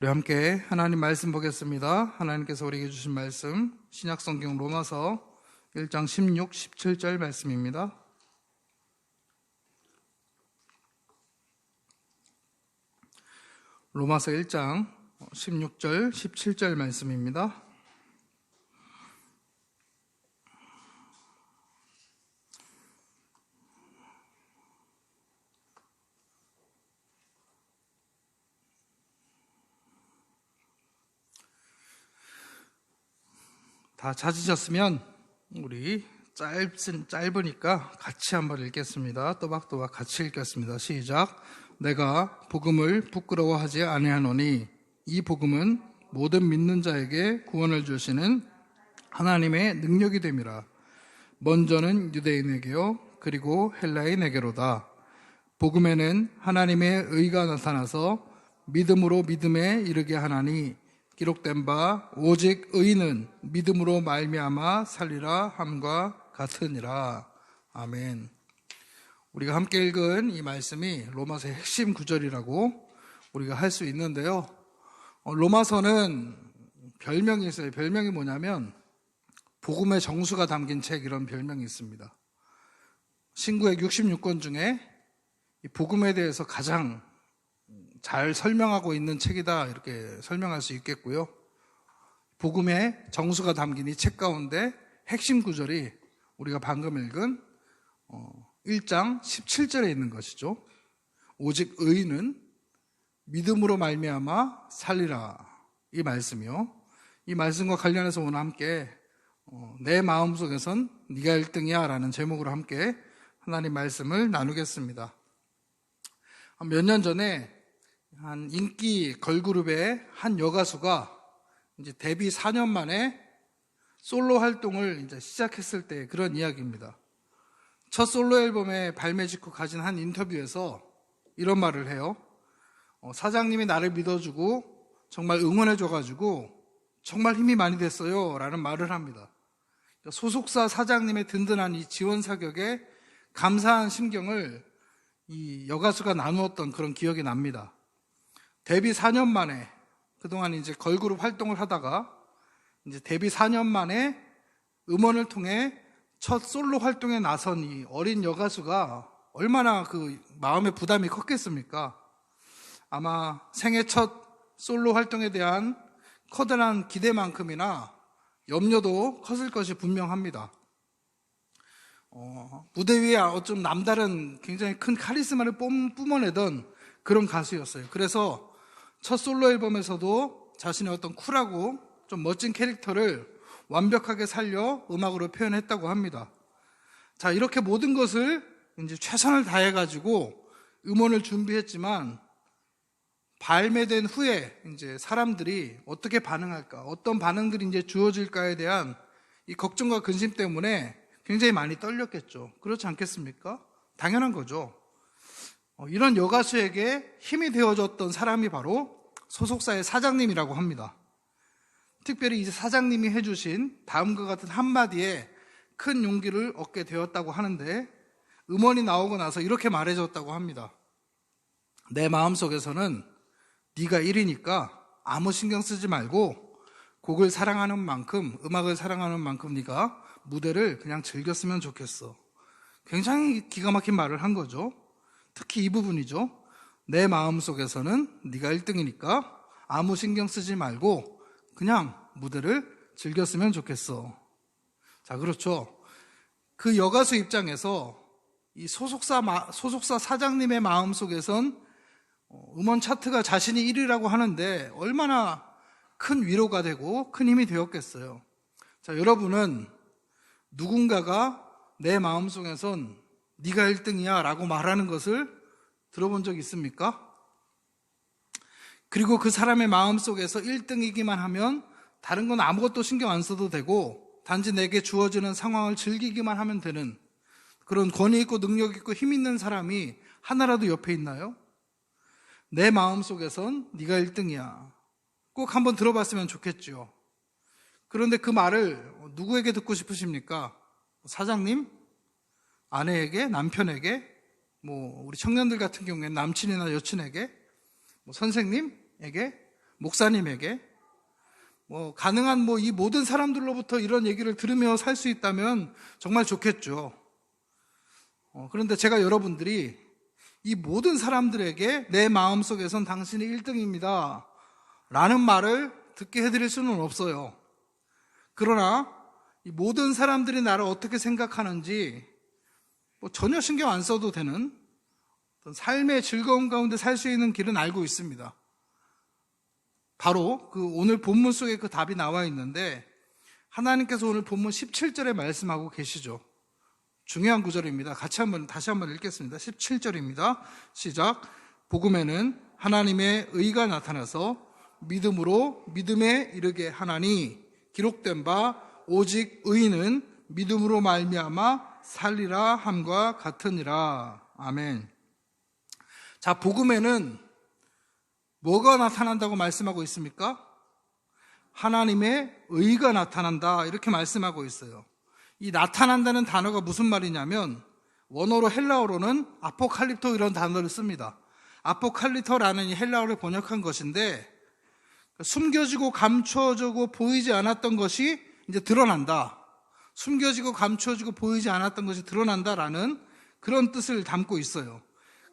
우리 함께 하나님 말씀 보겠습니다. 하나님께서 우리에게 주신 말씀 신약성경 로마서 1장 16, 17절 말씀입니다. 로마서 1장 16절, 17절 말씀입니다. 다 찾으셨으면 우리 짧으니까 같이 한번 읽겠습니다. 또박또박 같이 읽겠습니다. 시작. 내가 복음을 부끄러워하지 아니하노니 이 복음은 모든 믿는 자에게 구원을 주시는 하나님의 능력이 됨이라. 먼저는 유대인에게요 그리고 헬라인에게로다. 복음에는 하나님의 의가 나타나서 믿음으로 믿음에 이르게 하나니 기록된 바 오직 의인은 믿음으로 말미암아 살리라 함과 같으니라. 아멘. 우리가 함께 읽은 이 말씀이 로마서의 핵심 구절이라고 우리가 할 수 있는데요. 로마서는 별명이 있어요. 별명이 뭐냐면 복음의 정수가 담긴 책, 이런 별명이 있습니다. 신구약 66권 중에 이 복음에 대해서 가장 잘 설명하고 있는 책이다, 이렇게 설명할 수 있겠고요. 복음의 정수가 담긴 이 책 가운데 핵심 구절이 우리가 방금 읽은 1장 17절에 있는 것이죠. 오직 의인은 믿음으로 말미암아 살리라, 이 말씀이요. 이 말씀과 관련해서 오늘 함께 내 마음속에선 네가 1등이야 라는 제목으로 함께 하나님 말씀을 나누겠습니다. 몇 년 전에 한 인기 걸그룹의 한 여가수가 이제 데뷔 4년 만에 솔로 활동을 이제 시작했을 때 그런 이야기입니다. 첫 솔로 앨범의 발매 직후 가진 한 인터뷰에서 이런 말을 해요. 사장님이 나를 믿어주고 정말 응원해줘가지고 정말 힘이 많이 됐어요 라는 말을 합니다. 소속사 사장님의 든든한 이 지원 사격에 감사한 심경을 이 여가수가 나누었던 그런 기억이 납니다. 데뷔 4년 만에, 그동안 이제 걸그룹 활동을 하다가 이제 데뷔 4년 만에 음원을 통해 첫 솔로 활동에 나선 이 어린 여가수가 얼마나 그 마음의 부담이 컸겠습니까? 아마 생애 첫 솔로 활동에 대한 커다란 기대만큼이나 염려도 컸을 것이 분명합니다. 무대 위에 어쩜 남다른 굉장히 큰 카리스마를 뿜어내던 그런 가수였어요. 그래서 첫 솔로 앨범에서도 자신의 어떤 쿨하고 좀 멋진 캐릭터를 완벽하게 살려 음악으로 표현했다고 합니다. 자, 이렇게 모든 것을 이제 최선을 다해가지고 음원을 준비했지만 발매된 후에 이제 사람들이 어떻게 반응할까, 어떤 반응들이 이제 주어질까에 대한 이 걱정과 근심 때문에 굉장히 많이 떨렸겠죠. 그렇지 않겠습니까? 당연한 거죠. 이런 여가수에게 힘이 되어줬던 사람이 바로 소속사의 사장님이라고 합니다. 특별히 이제 사장님이 해주신 다음과 같은 한마디에 큰 용기를 얻게 되었다고 하는데, 음원이 나오고 나서 이렇게 말해줬다고 합니다. 내 마음속에서는 네가 1위니까 아무 신경 쓰지 말고 곡을 사랑하는 만큼, 음악을 사랑하는 만큼 네가 무대를 그냥 즐겼으면 좋겠어. 굉장히 기가 막힌 말을 한 거죠. 특히 이 부분이죠. 내 마음속에서는 네가 1등이니까 아무 신경 쓰지 말고 그냥 무대를 즐겼으면 좋겠어. 자, 그렇죠. 그 여가수 입장에서 이 소속사 사장님의 마음속에선 음원 차트가 자신이 1위라고 하는데 얼마나 큰 위로가 되고 큰 힘이 되었겠어요. 자, 여러분은 누군가가 내 마음속에선 네가 1등이야 라고 말하는 것을 들어본 적 있습니까? 그리고 그 사람의 마음속에서 1등이기만 하면 다른 건 아무것도 신경 안 써도 되고 단지 내게 주어지는 상황을 즐기기만 하면 되는 그런 권위 있고 능력 있고 힘 있는 사람이 하나라도 옆에 있나요? 내 마음속에선 네가 1등이야. 꼭 한번 들어봤으면 좋겠죠. 그런데 그 말을 누구에게 듣고 싶으십니까? 사장님? 아내에게? 남편에게? 우리 청년들 같은 경우에는 남친이나 여친에게? 선생님에게? 목사님에게 가능한 이 모든 사람들로부터 이런 얘기를 들으며 살 수 있다면 정말 좋겠죠. 그런데 제가 여러분들이 이 모든 사람들에게 내 마음속에선 당신이 1등입니다 라는 말을 듣게 해드릴 수는 없어요. 그러나 이 모든 사람들이 나를 어떻게 생각하는지 전혀 신경 안 써도 되는 어떤 삶의 즐거움 가운데 살 수 있는 길은 알고 있습니다. 바로 오늘 본문 속에 그 답이 나와 있는데, 하나님께서 오늘 본문 17절에 말씀하고 계시죠. 중요한 구절입니다. 다시 한번 읽겠습니다. 17절입니다. 시작. 복음에는 하나님의 의가 나타나서 믿음으로 믿음에 이르게 하나니 기록된 바 오직 의인은 믿음으로 말미암아 살리라 함과 같으니라. 아멘. 자, 복음에는 뭐가 나타난다고 말씀하고 있습니까? 하나님의 의가 나타난다 이렇게 말씀하고 있어요. 이 나타난다는 단어가 무슨 말이냐면 원어로 헬라어로는 아포칼립토 이런 단어를 씁니다. 아포칼리토라는 이 헬라어를 번역한 것인데, 숨겨지고 감추어지고 보이지 않았던 것이 이제 드러난다. 숨겨지고 감추어지고 보이지 않았던 것이 드러난다라는 그런 뜻을 담고 있어요.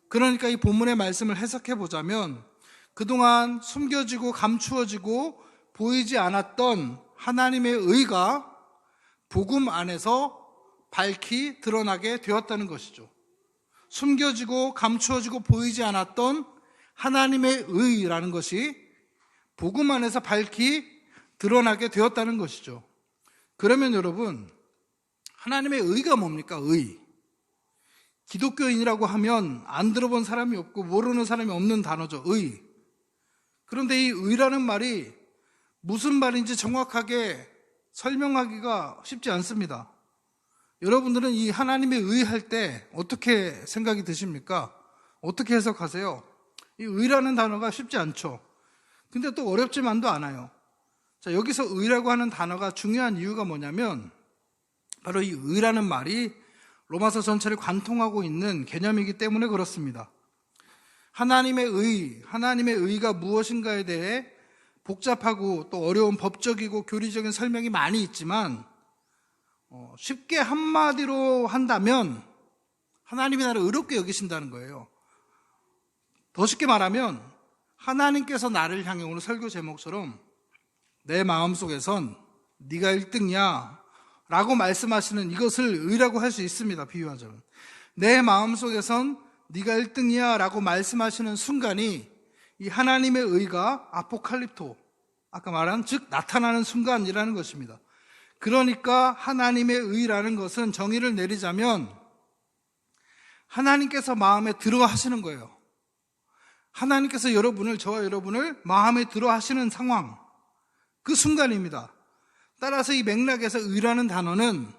그러니까 이 본문의 말씀을 해석해 보자면 그동안 숨겨지고 감추어지고 보이지 않았던 하나님의 의가 복음 안에서 밝히 드러나게 되었다는 것이죠. 숨겨지고 감추어지고 보이지 않았던 하나님의 의라는 것이 복음 안에서 밝히 드러나게 되었다는 것이죠. 그러면 여러분, 하나님의 의가 뭡니까? 의. 기독교인이라고 하면 안 들어본 사람이 없고 모르는 사람이 없는 단어죠. 의. 그런데 이 의라는 말이 무슨 말인지 정확하게 설명하기가 쉽지 않습니다. 여러분들은 이 하나님의 의 할 때 어떻게 생각이 드십니까? 어떻게 해석하세요? 이 의라는 단어가 쉽지 않죠. 근데 또 어렵지만도 않아요. 자, 여기서 의라고 하는 단어가 중요한 이유가 뭐냐면 바로 이 의라는 말이 로마서 전체를 관통하고 있는 개념이기 때문에 그렇습니다. 하나님의 의가 무엇인가에 대해 복잡하고 또 어려운 법적이고 교리적인 설명이 많이 있지만 쉽게 한마디로 한다면 하나님이 나를 의롭게 여기신다는 거예요. 더 쉽게 말하면 하나님께서 나를 향해, 오늘 설교 제목처럼 내 마음속에선 네가 1등이야 라고 말씀하시는 이것을 의라고 할 수 있습니다. 비유하자면 내 마음속에선 네가 1등이야 라고 말씀하시는 순간이 이 하나님의 의가 아포칼립토, 아까 말한 즉 나타나는 순간이라는 것입니다. 그러니까 하나님의 의라는 것은 정의를 내리자면 하나님께서 마음에 들어 하시는 거예요. 하나님께서 저와 여러분을 마음에 들어 하시는 상황, 그 순간입니다. 따라서 이 맥락에서 의라는 단어는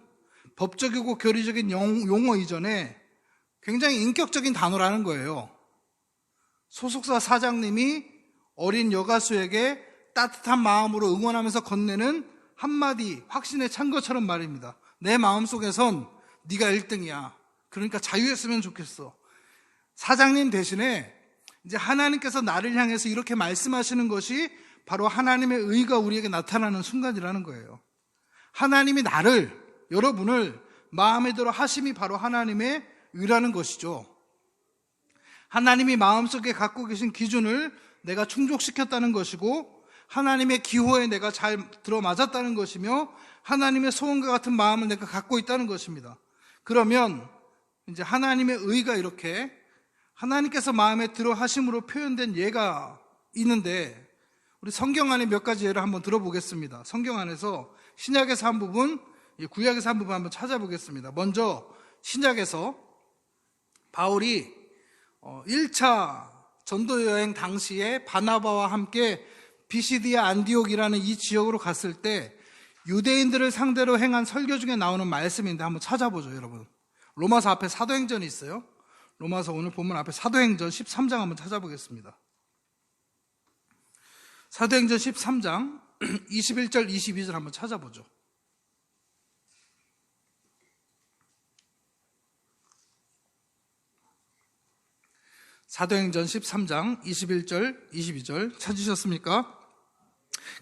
법적이고 교리적인 용어 이전에 굉장히 인격적인 단어라는 거예요. 소속사 사장님이 어린 여가수에게 따뜻한 마음으로 응원하면서 건네는 한마디 확신에 찬 것처럼 말입니다. 내 마음속에선 네가 1등이야. 그러니까 자유했으면 좋겠어. 사장님 대신에 이제 하나님께서 나를 향해서 이렇게 말씀하시는 것이 바로 하나님의 의가 우리에게 나타나는 순간이라는 거예요. 하나님이 여러분을 마음에 들어 하심이 바로 하나님의 의라는 것이죠. 하나님이 마음속에 갖고 계신 기준을 내가 충족시켰다는 것이고, 하나님의 기호에 내가 잘 들어맞았다는 것이며, 하나님의 소원과 같은 마음을 내가 갖고 있다는 것입니다. 그러면 이제 하나님의 의가 이렇게 하나님께서 마음에 들어 하심으로 표현된 예가 있는데, 우리 성경 안에 몇 가지 예를 한번 들어보겠습니다. 성경 안에서 신약에서 한 부분, 구약에서 한 부분 한번 찾아보겠습니다. 먼저 신약에서 바울이 1차 전도 여행 당시에 바나바와 함께 비시디아 안디옥이라는 이 지역으로 갔을 때 유대인들을 상대로 행한 설교 중에 나오는 말씀인데 한번 찾아보죠, 여러분. 로마서 앞에 사도행전이 있어요. 로마서 오늘 본문 앞에 사도행전 13장 한번 찾아보겠습니다. 사도행전 13장 21절 22절 한번 찾아보죠. 사도행전 13장 21절 22절 찾으셨습니까?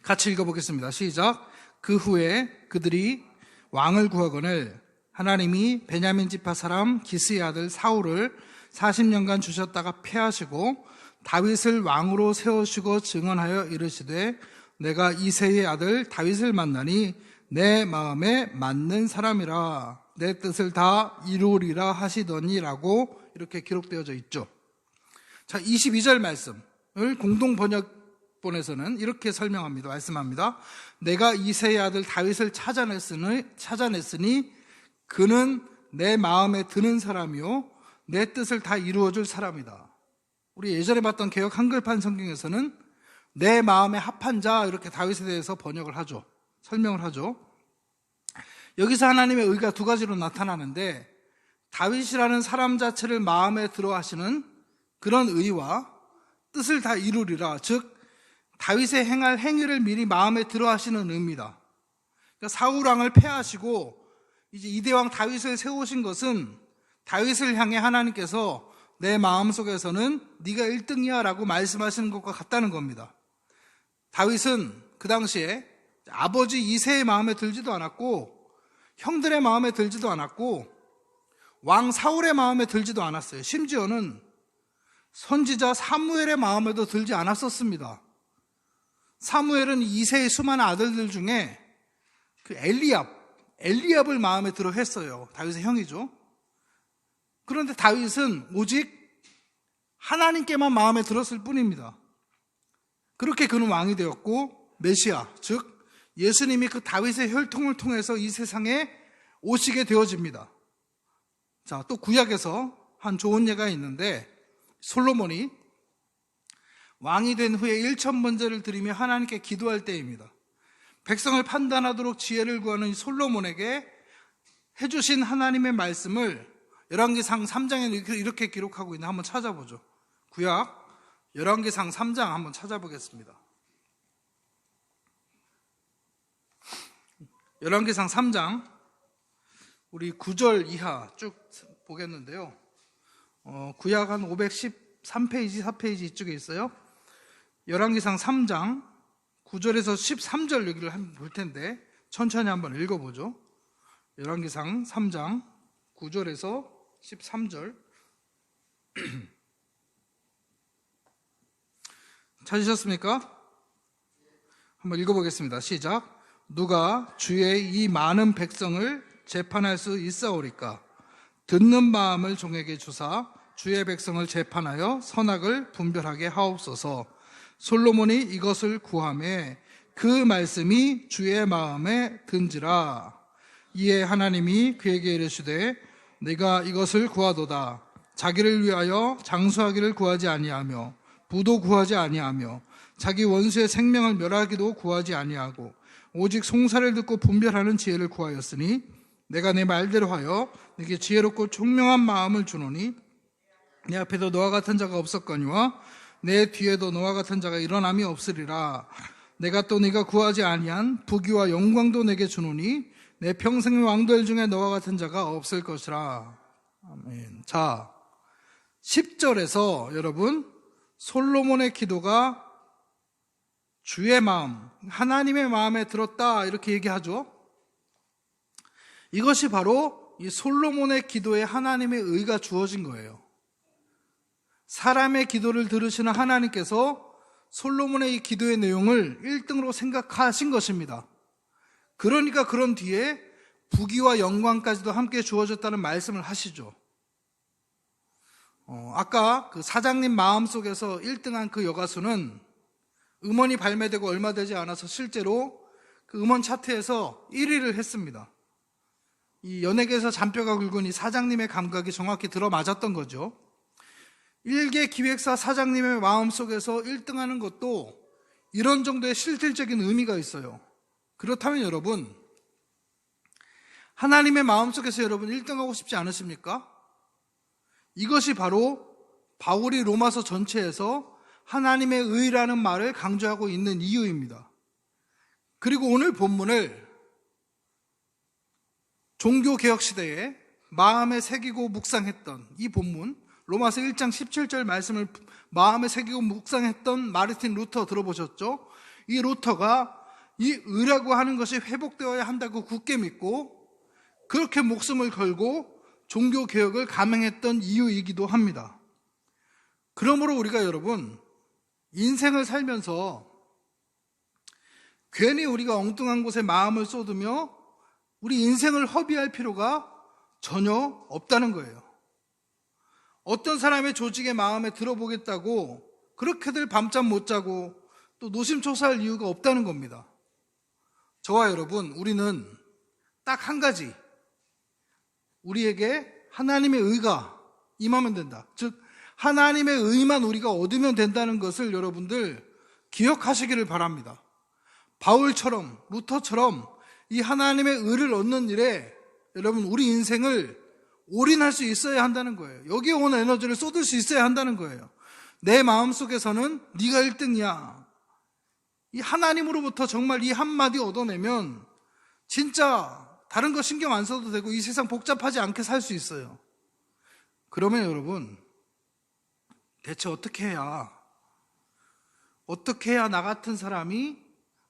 같이 읽어보겠습니다. 시작. 그 후에 그들이 왕을 구하거늘 하나님이 베냐민 지파 사람 기스의 아들 사울을 40년간 주셨다가 패하시고 다윗을 왕으로 세우시고 증언하여 이르시되 내가 이새의 아들 다윗을 만나니 내 마음에 맞는 사람이라 내 뜻을 다 이루리라 하시더니라고 이렇게 기록되어져 있죠. 자, 22절 말씀을 공동 번역본에서는 이렇게 설명합니다. 말씀합니다. 내가 이새의 아들 다윗을 찾아냈으니 그는 내 마음에 드는 사람이요 내 뜻을 다 이루어줄 사람이다. 우리 예전에 봤던 개역 한글판 성경에서는 내 마음에 합한 자 이렇게 다윗에 대해서 번역을 하죠. 설명을 하죠. 여기서 하나님의 의가 두 가지로 나타나는데 다윗이라는 사람 자체를 마음에 들어 하시는 그런 의와 뜻을 다 이루리라, 즉 다윗의 행할 행위를 미리 마음에 들어 하시는 의입니다. 그러니까 사울 왕을 패하시고 이제 이대왕 다윗을 세우신 것은 다윗을 향해 하나님께서 내 마음속에서는 네가 1등이야 라고 말씀하시는 것과 같다는 겁니다. 다윗은 그 당시에 아버지 이새의 마음에 들지도 않았고 형들의 마음에 들지도 않았고 왕 사울의 마음에 들지도 않았어요. 심지어는 선지자 사무엘의 마음에도 들지 않았었습니다. 사무엘은 이새의 수많은 아들들 중에 그 엘리압을 마음에 들어 했어요. 다윗의 형이죠. 그런데 다윗은 오직 하나님께만 마음에 들었을 뿐입니다. 그렇게 그는 왕이 되었고 메시아, 즉 예수님이 그 다윗의 혈통을 통해서 이 세상에 오시게 되어집니다. 자, 또 구약에서 한 좋은 예가 있는데 솔로몬이 왕이 된 후에 1000번제를 드리며 하나님께 기도할 때입니다. 백성을 판단하도록 지혜를 구하는 솔로몬에게 해주신 하나님의 말씀을 열왕기상 3장에 이렇게 기록하고 있는데 한번 찾아보죠. 구약 열왕기상 3장 한번 찾아보겠습니다. 열왕기상 3장 우리 9절 이하 쭉 보겠는데요. 구약 한 513페이지, 4페이지 이쪽에 있어요. 열왕기상 3장 9절에서 13절 여기를 한번 볼 텐데 천천히 한번 읽어보죠. 열왕기상 3장 9절에서 13절 찾으셨습니까? 한번 읽어보겠습니다. 시작. 누가 주의 이 많은 백성을 재판할 수 있사오리까? 듣는 마음을 종에게 주사 주의 백성을 재판하여 선악을 분별하게 하옵소서. 솔로몬이 이것을 구하매 그 말씀이 주의 마음에 든지라. 이에 하나님이 그에게 이르시되 내가 이것을 구하도다. 자기를 위하여 장수하기를 구하지 아니하며 부도 구하지 아니하며 자기 원수의 생명을 멸하기도 구하지 아니하고 오직 송사를 듣고 분별하는 지혜를 구하였으니 내가 내 말대로 하여 네게 지혜롭고 총명한 마음을 주노니 내 앞에도 너와 같은 자가 없었거니와 내 뒤에도 너와 같은 자가 일어남이 없으리라. 내가 또 네가 구하지 아니한 부귀와 영광도 내게 주노니 내 평생의 왕들 중에 너와 같은 자가 없을 것이라. 아멘. 자, 10절에서 여러분 솔로몬의 기도가 주의 마음, 하나님의 마음에 들었다 이렇게 얘기하죠. 이것이 바로 이 솔로몬의 기도에 하나님의 의가 주어진 거예요. 사람의 기도를 들으시는 하나님께서 솔로몬의 이 기도의 내용을 1등으로 생각하신 것입니다. 그러니까 그런 뒤에 부귀와 영광까지도 함께 주어졌다는 말씀을 하시죠. 아까 그 사장님 마음속에서 1등한 그 여가수는 음원이 발매되고 얼마 되지 않아서 실제로 그 음원 차트에서 1위를 했습니다. 이 연예계에서 잔뼈가 굵은 이 사장님의 감각이 정확히 들어맞았던 거죠. 일개 기획사 사장님의 마음속에서 1등하는 것도 이런 정도의 실질적인 의미가 있어요. 그렇다면 여러분, 하나님의 마음속에서 여러분 1등하고 싶지 않으십니까? 이것이 바로 바울이 로마서 전체에서 하나님의 의라는 말을 강조하고 있는 이유입니다. 그리고 오늘 본문을 종교개혁 시대에 마음에 새기고 묵상했던 이 본문, 로마서 1장 17절 말씀을 마음에 새기고 묵상했던 마르틴 루터 들어보셨죠? 이 루터가 이 의라고 하는 것이 회복되어야 한다고 굳게 믿고 그렇게 목숨을 걸고 종교개혁을 감행했던 이유이기도 합니다. 그러므로 우리가 여러분 인생을 살면서 괜히 우리가 엉뚱한 곳에 마음을 쏟으며 우리 인생을 허비할 필요가 전혀 없다는 거예요. 어떤 사람의 조직의 마음에 들어보겠다고 그렇게들 밤잠 못 자고 또 노심초사할 이유가 없다는 겁니다. 저와 여러분, 우리는 딱 한 가지, 우리에게 하나님의 의가 임하면 된다. 즉 하나님의 의만 우리가 얻으면 된다는 것을 여러분들 기억하시기를 바랍니다. 바울처럼, 루터처럼 이 하나님의 의를 얻는 일에 여러분 우리 인생을 올인할 수 있어야 한다는 거예요. 여기에 온 에너지를 쏟을 수 있어야 한다는 거예요. 내 마음속에서는 네가 1등이야. 이 하나님으로부터 정말 이 한마디 얻어내면 진짜 다른 거 신경 안 써도 되고 이 세상 복잡하지 않게 살 수 있어요. 그러면 여러분 대체 어떻게 해야 나 같은 사람이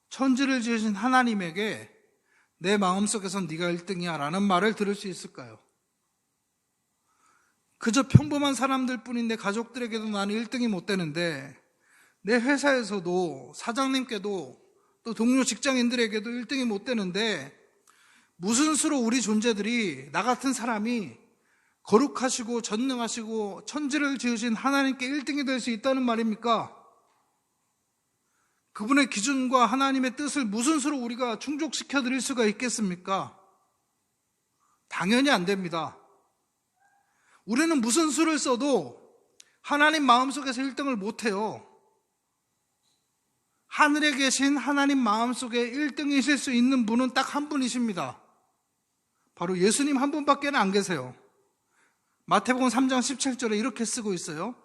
천지를 지으신 하나님에게 내 마음속에선 네가 1등이야 라는 말을 들을 수 있을까요? 그저 평범한 사람들 뿐인 내 가족들에게도 나는 1등이 못 되는데 내 회사에서도 사장님께도 또 동료 직장인들에게도 1등이 못 되는데 무슨 수로 우리 존재들이 나 같은 사람이 거룩하시고 전능하시고 천지를 지으신 하나님께 1등이 될 수 있다는 말입니까? 그분의 기준과 하나님의 뜻을 무슨 수로 우리가 충족시켜 드릴 수가 있겠습니까? 당연히 안 됩니다. 우리는 무슨 수를 써도 하나님 마음속에서 1등을 못해요. 하늘에 계신 하나님 마음속에 1등이실 수 있는 분은 딱 한 분이십니다. 바로 예수님 한 분밖에 안 계세요. 마태복음 3장 17절에 이렇게 쓰고 있어요.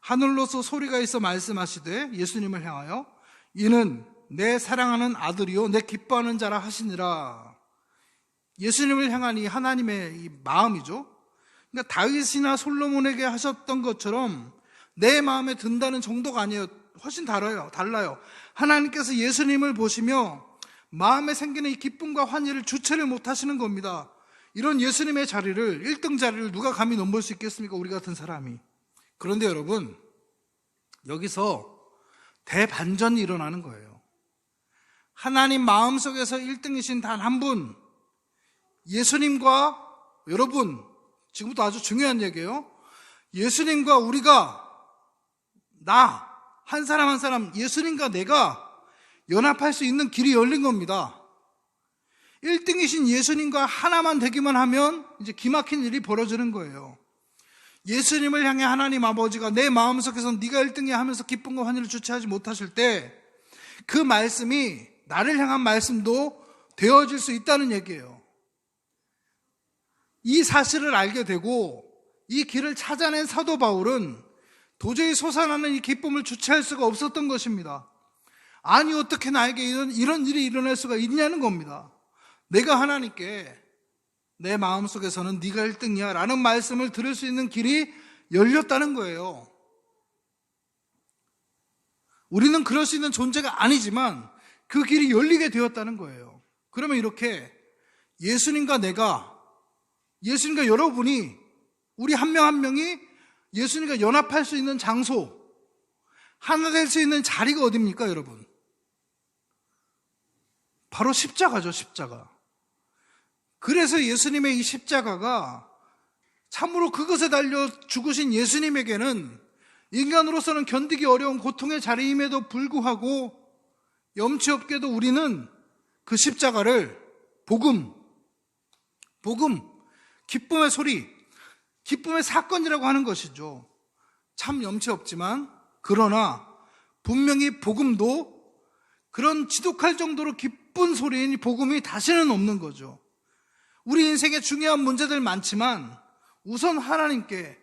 하늘로서 소리가 있어 말씀하시되 예수님을 향하여 이는 내 사랑하는 아들이요 내 기뻐하는 자라 하시니라. 예수님을 향한 이 하나님의 이 마음이죠. 그러니까 다윗이나 솔로몬에게 하셨던 것처럼 내 마음에 든다는 정도가 아니에요. 훨씬 달라요. 하나님께서 예수님을 보시며 마음에 생기는 이 기쁨과 환희를 주체를 못 하시는 겁니다. 이런 예수님의 자리를 1등 자리를 누가 감히 넘볼 수 있겠습니까? 우리 같은 사람이. 그런데 여러분 여기서 대반전이 일어나는 거예요. 하나님 마음속에서 1등이신 단 한 분, 예수님과 여러분, 지금부터 아주 중요한 얘기예요. 예수님과 우리가 나 한 사람 한 사람 예수님과 내가 연합할 수 있는 길이 열린 겁니다. 1등이신 예수님과 하나만 되기만 하면 이제 기막힌 일이 벌어지는 거예요. 예수님을 향해 하나님 아버지가 내 마음속에서 네가 1등이야 하면서 기쁨과 환희를 주체하지 못하실 때 그 말씀이 나를 향한 말씀도 되어질 수 있다는 얘기예요. 이 사실을 알게 되고 이 길을 찾아낸 사도 바울은 도저히 솟아나는 이 기쁨을 주체할 수가 없었던 것입니다. 아니 어떻게 나에게 이런 일이 일어날 수가 있냐는 겁니다. 내가 하나님께 내 마음속에서는 네가 1등이야 라는 말씀을 들을 수 있는 길이 열렸다는 거예요. 우리는 그럴 수 있는 존재가 아니지만 그 길이 열리게 되었다는 거예요. 그러면 이렇게 예수님과 여러분이 우리 한 명 한 명이 예수님과 연합할 수 있는 장소, 하나 될 수 있는 자리가 어디입니까 여러분? 바로 십자가죠. 십자가. 그래서 예수님의 이 십자가가 참으로 그것에 달려 죽으신 예수님에게는 인간으로서는 견디기 어려운 고통의 자리임에도 불구하고 염치 없게도 우리는 그 십자가를 복음, 기쁨의 소리, 기쁨의 사건이라고 하는 것이죠. 참 염치 없지만 그러나 분명히 복음도 그런 지독할 정도로 기쁜 소리인 이 복음이 다시는 없는 거죠. 우리 인생에 중요한 문제들 많지만 우선 하나님께,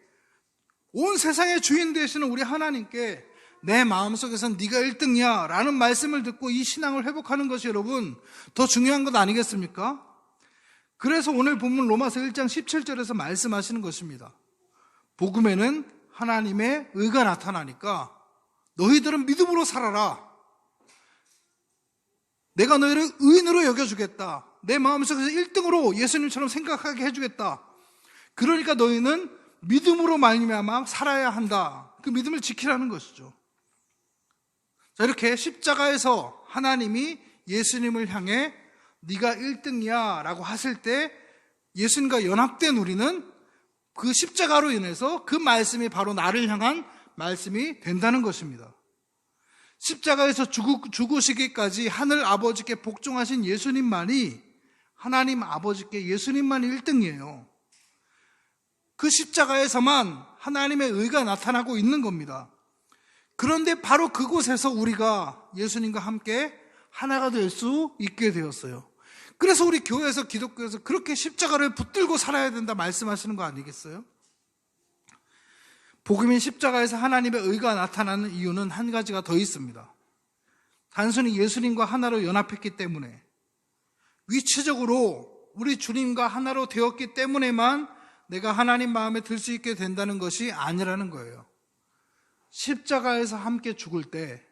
온 세상의 주인 되시는 우리 하나님께 내 마음속에선 네가 1등이야 라는 말씀을 듣고 이 신앙을 회복하는 것이 여러분 더 중요한 것 아니겠습니까? 그래서 오늘 본문 로마서 1장 17절에서 말씀하시는 것입니다. 복음에는 하나님의 의가 나타나니까 너희들은 믿음으로 살아라. 내가 너희를 의인으로 여겨주겠다. 내 마음속에서 1등으로 예수님처럼 생각하게 해주겠다. 그러니까 너희는 믿음으로 말미암아 살아야 한다. 그 믿음을 지키라는 것이죠. 자, 이렇게 십자가에서 하나님이 예수님을 향해 네가 1등이야 라고 하실 때 예수님과 연합된 우리는 그 십자가로 인해서 그 말씀이 바로 나를 향한 말씀이 된다는 것입니다. 십자가에서 죽으시기까지 하늘 아버지께 복종하신 예수님만이 하나님 아버지께 예수님만이 1등이에요. 그 십자가에서만 하나님의 의가 나타나고 있는 겁니다. 그런데 바로 그곳에서 우리가 예수님과 함께 하나가 될 수 있게 되었어요. 그래서 우리 교회에서 기독교에서 그렇게 십자가를 붙들고 살아야 된다 말씀하시는 거 아니겠어요? 복음인 십자가에서 하나님의 의가 나타나는 이유는 한 가지가 더 있습니다. 단순히 예수님과 하나로 연합했기 때문에, 위치적으로 우리 주님과 하나로 되었기 때문에만 내가 하나님 마음에 들 수 있게 된다는 것이 아니라는 거예요. 십자가에서 함께 죽을 때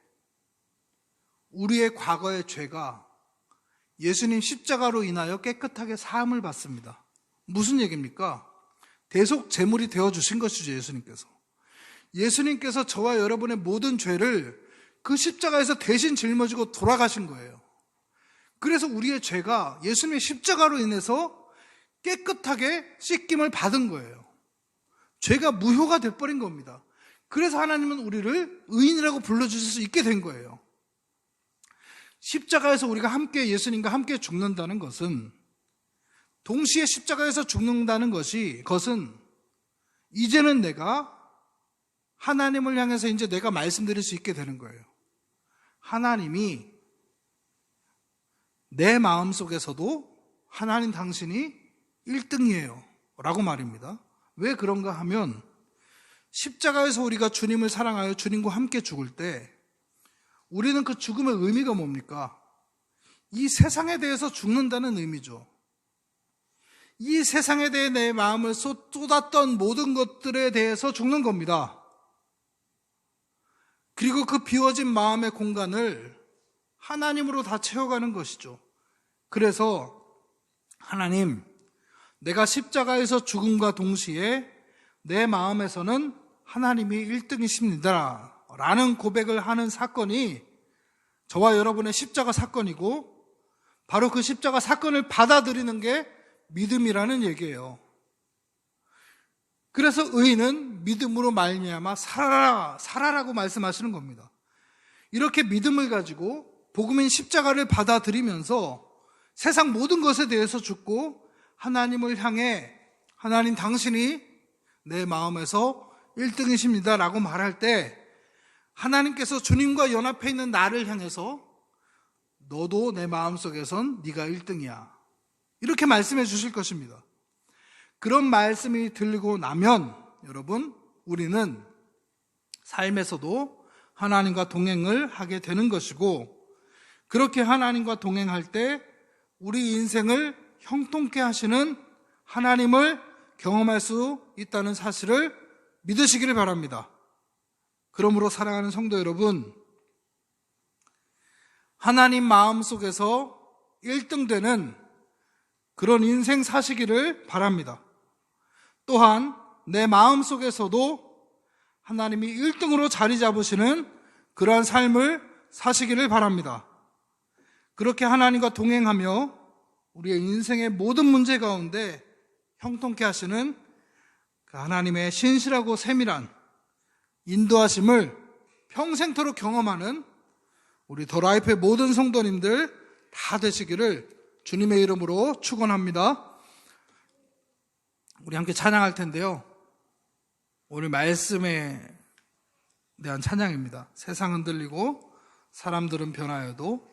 우리의 과거의 죄가 예수님 십자가로 인하여 깨끗하게 사함을 받습니다. 무슨 얘기입니까? 대속 제물이 되어주신 것이죠. 예수님께서 저와 여러분의 모든 죄를 그 십자가에서 대신 짊어지고 돌아가신 거예요. 그래서 우리의 죄가 예수님의 십자가로 인해서 깨끗하게 씻김을 받은 거예요. 죄가 무효가 돼버린 겁니다. 그래서 하나님은 우리를 의인이라고 불러주실 수 있게 된 거예요. 십자가에서 우리가 함께 예수님과 함께 죽는다는 것은, 동시에 십자가에서 죽는다는 것은 이제는 내가 하나님을 향해서 이제 내가 말씀드릴 수 있게 되는 거예요. 하나님이 내 마음속에서도 하나님 당신이 1등이에요 라고 말입니다. 왜 그런가 하면, 십자가에서 우리가 주님을 사랑하여 주님과 함께 죽을 때 우리는 그 죽음의 의미가 뭡니까? 이 세상에 대해서 죽는다는 의미죠. 이 세상에 대해 내 마음을 쏟았던 모든 것들에 대해서 죽는 겁니다. 그리고 그 비워진 마음의 공간을 하나님으로 다 채워가는 것이죠. 그래서 하나님, 내가 십자가에서 죽음과 동시에 내 마음에서는 하나님이 1등이십니다 라는 고백을 하는 사건이 저와 여러분의 십자가 사건이고, 바로 그 십자가 사건을 받아들이는 게 믿음이라는 얘기예요. 그래서 의인은 믿음으로 말미암아 살아라고 말씀하시는 겁니다. 이렇게 믿음을 가지고 복음인 십자가를 받아들이면서 세상 모든 것에 대해서 죽고 하나님을 향해 하나님 당신이 내 마음에서 1등이십니다 라고 말할 때, 하나님께서 주님과 연합해 있는 나를 향해서 너도 내 마음속에선 네가 1등이야 이렇게 말씀해 주실 것입니다. 그런 말씀이 들리고 나면 여러분, 우리는 삶에서도 하나님과 동행을 하게 되는 것이고, 그렇게 하나님과 동행할 때 우리 인생을 형통케 하시는 하나님을 경험할 수 있다는 사실을 믿으시기를 바랍니다. 그러므로 사랑하는 성도 여러분, 하나님 마음속에서 1등 되는 그런 인생 사시기를 바랍니다. 또한 내 마음속에서도 하나님이 1등으로 자리 잡으시는 그러한 삶을 사시기를 바랍니다. 그렇게 하나님과 동행하며 우리의 인생의 모든 문제 가운데 형통케 하시는 그 하나님의 신실하고 세밀한 인도하심을 평생토록 경험하는 우리 더 라이프의 모든 성도님들 다 되시기를 주님의 이름으로 축원합니다. 우리 함께 찬양할 텐데요. 오늘 말씀에 대한 찬양입니다. 세상은 흔들리고 사람들은 변하여도